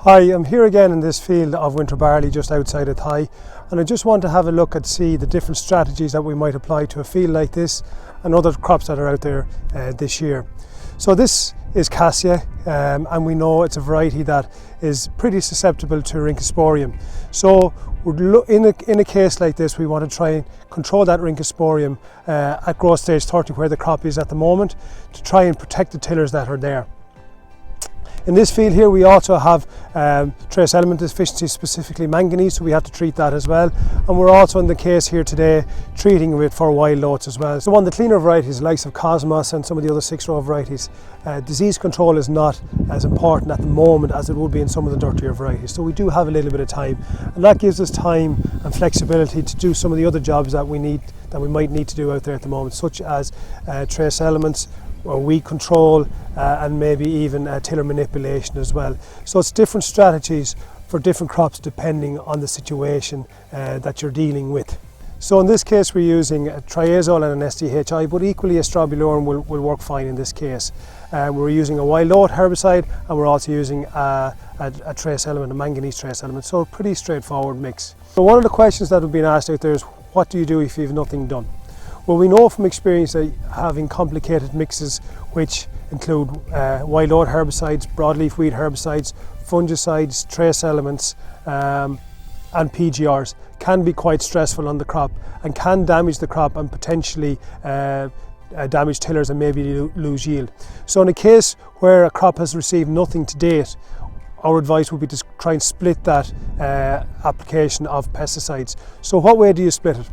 Hi, I'm here again in this field of winter barley just outside Athy, and I just want to have a look and see the different strategies that we might apply to a field like this and other crops that are out there this year. So this is cassia, and we know it's a variety that is pretty susceptible to rhynchosporium. So in a case like this, we want to try and control that rhynchosporium at growth stage 30, where the crop is at the moment, to try and protect the tillers that are there. In this field here we also have trace element deficiency, specifically manganese, so we have to treat that as well. And we're also in the case here today treating with for wild oats as well. So on the cleaner varieties, likes of Cosmos and some of the other 6-row varieties, disease control is not as important at the moment as it would be in some of the dirtier varieties. So we do have a little bit of time, and that gives us time and flexibility to do some of the other jobs that we might need to do out there at the moment, such as trace elements, or weed control, and maybe even tiller manipulation as well. So it's different strategies for different crops depending on the situation that you're dealing with. So in this case we're using a triazole and an SDHI, but equally a strobilurin will work fine in this case. We're using a wild oat herbicide, and we're also using a trace element, a manganese trace element, so a pretty straightforward mix. So one of the questions that have been asked out there is, what do you do if you have nothing done? Well, we know from experience that having complicated mixes which include wild oat herbicides, broadleaf weed herbicides, fungicides, trace elements and PGRs can be quite stressful on the crop and can damage the crop and potentially damage tillers and maybe lose yield. So in a case where a crop has received nothing to date, our advice would be to try and split that application of pesticides. So what way do you split it?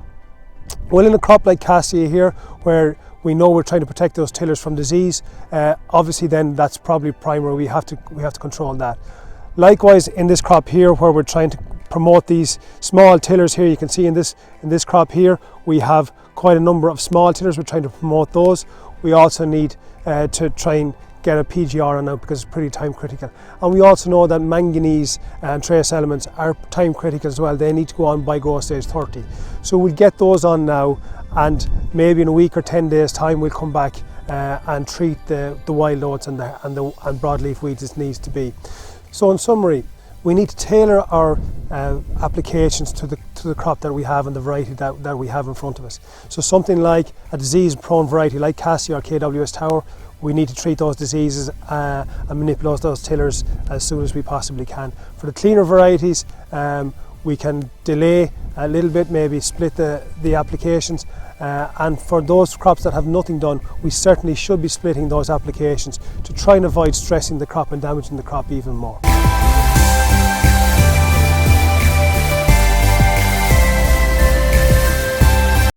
Well, in a crop like cassia here, where we know we're trying to protect those tillers from disease, obviously then that's probably primary. We have to control that. Likewise, in this crop here, where we're trying to promote these small tillers here, you can see in this crop here we have quite a number of small tillers. We're trying to promote those. We also need to try and get a PGR on out because it's pretty time critical. And we also know that manganese and trace elements are time critical as well. They need to go on by growth stage 30. So we'll get those on now, and maybe in a week or 10 days time we'll come back and treat the wild oats and broadleaf weeds as needs to be. So in summary, we need to tailor our applications to the crop that we have and the variety that we have in front of us. So something like a disease-prone variety like cassia or KWS Tower, we need to treat those diseases and manipulate those tillers as soon as we possibly can. For the cleaner varieties, we can delay a little bit, maybe split the applications, and for those crops that have nothing done, we certainly should be splitting those applications to try and avoid stressing the crop and damaging the crop even more.